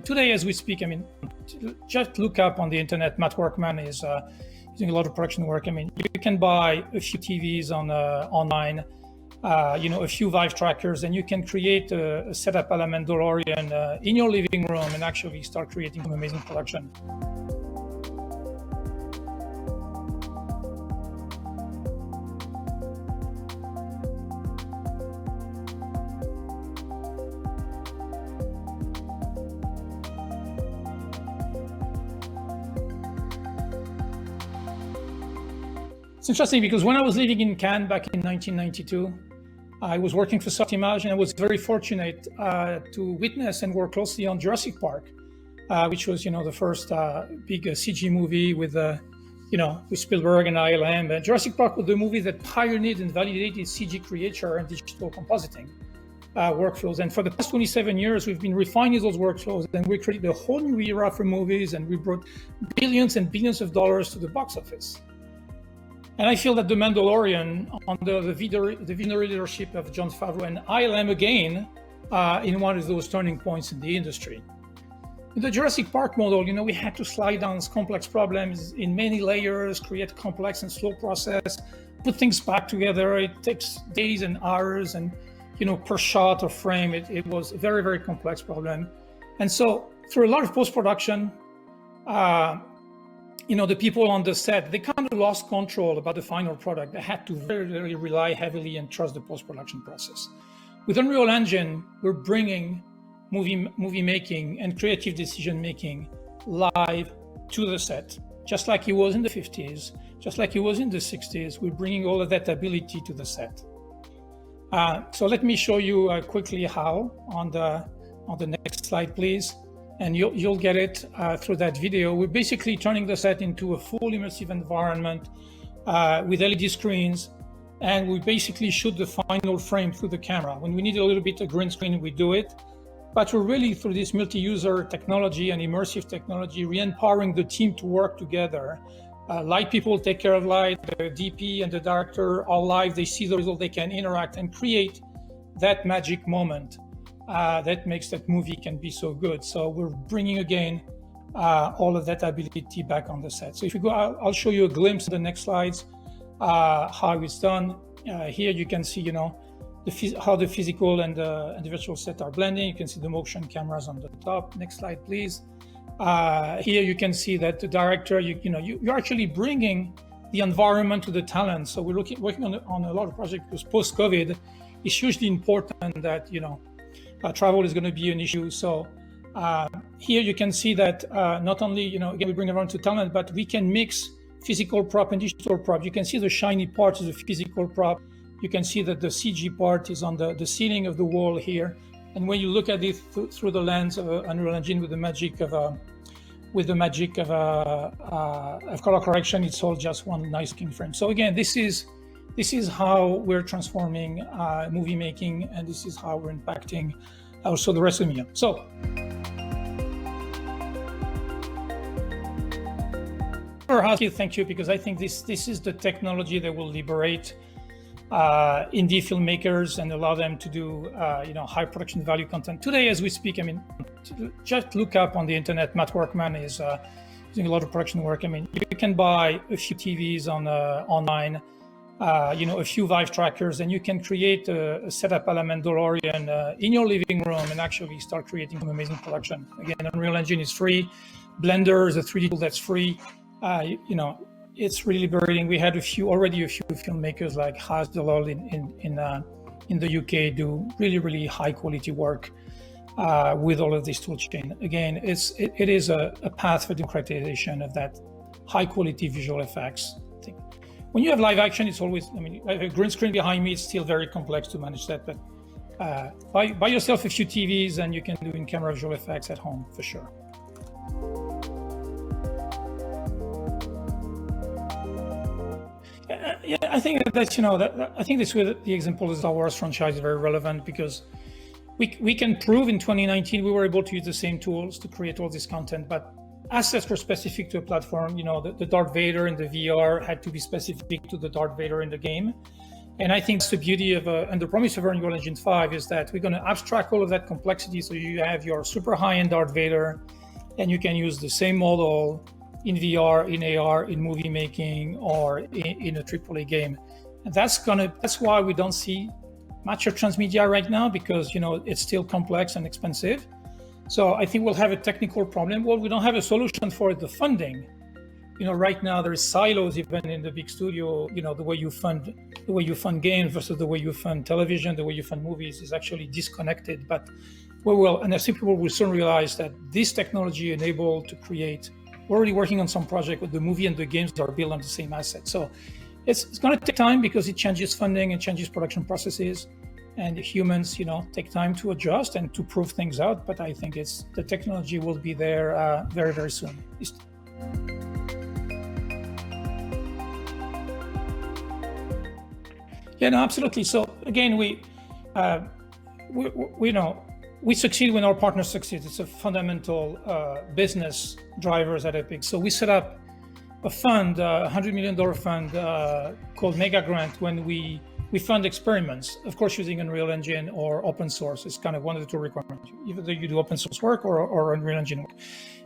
Today, as we speak, just look up on the internet. Matt Workman is doing a lot of production work. You can buy a few TVs on online, a few Vive trackers, and you can create a setup a la Mandalorian in your living room and actually start creating some amazing production. It's interesting because when I was living in Cannes back in 1992, I was working for Image, and I was very fortunate to witness and work closely on Jurassic Park, which was, the first big CG movie with Spielberg and ILM. And Jurassic Park was the movie that pioneered and validated CG creature and digital compositing workflows. And for the past 27 years, we've been refining those workflows, and we created a whole new era for movies, and we brought billions and billions of dollars to the box office. And I feel that The Mandalorian, under the visionary leadership of Jon Favreau and ILM again, in one of those turning points in the industry. In the Jurassic Park model, we had to slide down complex problems in many layers, create complex and slow process, put things back together. It takes days and hours, and per shot or frame, it was a very, very complex problem. And so through a lot of post-production, the people on the set, they kind of lost control about the final product. They had to very, very rely heavily and trust the post-production process. With Unreal Engine, we're bringing movie making and creative decision making live to the set, just like it was in the 50s, just like it was in the 60s. We're bringing all of that ability to the set. So let me show you quickly how on the next slide, please. And you'll get it through that video. We're basically turning the set into a full immersive environment with LED screens, and we basically shoot the final frame through the camera. When we need a little bit of green screen, we do it. But we're really, through this multi-user technology and immersive technology, re-empowering the team to work together. Light people take care of light, the DP and the director are live, they see the result, they can interact and create that magic moment. That makes that movie can be so good. So we're bringing again all of that ability back on the set. So if you go, I'll show you a glimpse of the next slides, how it's done. Here you can see, how the physical and the virtual set are blending. You can see the motion cameras on the top. Next slide, please. Here you can see that the director, you're actually bringing the environment to the talent. So we're working on a lot of projects because post-COVID, it's hugely important that travel is going to be an issue. So here you can see that not only, again, we bring everyone to talent, but we can mix physical prop and digital prop. You can see the shiny part is a physical prop. You can see that the CG part is on the ceiling of the wall here. And when you look at it through the lens of Unreal Engine with the magic of color correction, it's all just one nice king frame. So again, this is how we're transforming movie making, and this is how we're impacting also the rest of the media. So, thank you, because I think this is the technology that will liberate indie filmmakers and allow them to do high production value content. Today, as we speak, just look up on the internet. Matt Workman is doing a lot of production work. You can buy a few TVs on online. A few Vive trackers, and you can create a setup a la Mandalorian in your living room and actually start creating some amazing production. Again, Unreal Engine is free. Blender is a 3D tool that's free. It's really liberating. We had already a few filmmakers like Has Dalal in the UK do really, really high quality work with all of this tool chain. Again, it is a path for democratization of that high quality visual effects. When you have live action, it's always, I have a green screen behind me, it's still very complex to manage that, but buy yourself a few TVs and you can do in-camera visual effects at home, for sure. I think that's, I think this with the example of the Star Wars franchise is very relevant, because we can prove in 2019 we were able to use the same tools to create all this content, but assets were specific to a platform. The Darth Vader in the VR had to be specific to the Darth Vader in the game. And I think the beauty of and the promise of Unreal Engine 5 is that we're going to abstract all of that complexity. So you have your super high-end Darth Vader, and you can use the same model in VR, in AR, in movie making, or in a AAA game. And that's why we don't see much of transmedia right now, because it's still complex and expensive. So I think we'll have a technical problem. Well, we don't have a solution for it, the funding. Right now there is silos even in the big studio. The way you fund games versus the way you fund television, the way you fund movies is actually disconnected. But and I think people will soon realize that this technology enabled to create. We're already working on some project where the movie and the games are built on the same asset. So it's going to take time because it changes funding and changes production processes, and humans, take time to adjust and to prove things out. But I think the technology will be there very, very soon. Yeah, no, absolutely. So again, we succeed when our partners succeed. It's a fundamental business drivers at Epic. So we set up a fund, a $100 million fund called Mega Grant, when we fund experiments, of course, using Unreal Engine or open source. It's kind of one of the two requirements. Either you do open source work or Unreal Engine work.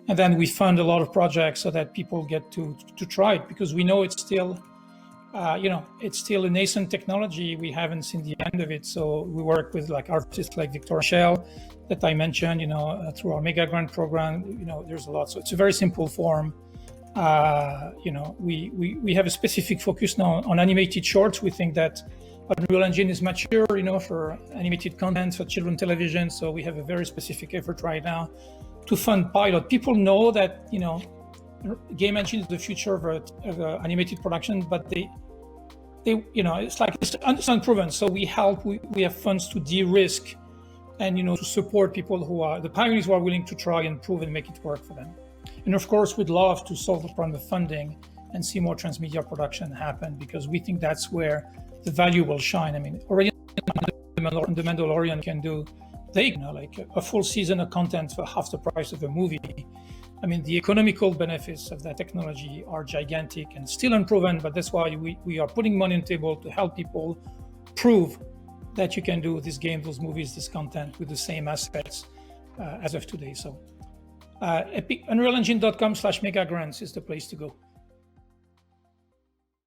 And then we fund a lot of projects so that people get to try it, because we know it's still it's still a nascent technology. We haven't seen the end of it. So we work with artists like Victor Shell that I mentioned, through our Mega Grant program. There's a lot. So it's a very simple form. We have a specific focus now on animated shorts. We think that Unreal Engine is mature, for animated content for children television. So we have a very specific effort right now to fund pilot. People know that, game engine is the future of animated production, but it's unproven. So we have funds to de-risk and to support people who are the pioneers, who are willing to try and prove and make it work for them. And of course, we'd love to solve the problem of funding and see more transmedia production happen, because we think that's where the value will shine. I mean, already the Mandalorian can do a full season of content for half the price of a movie. I mean, the economical benefits of that technology are gigantic and still unproven, but that's why we are putting money on the table to help people prove that you can do this game, those movies, this content with the same assets as of today. So UnrealEngine.com/megagrants is the place to go.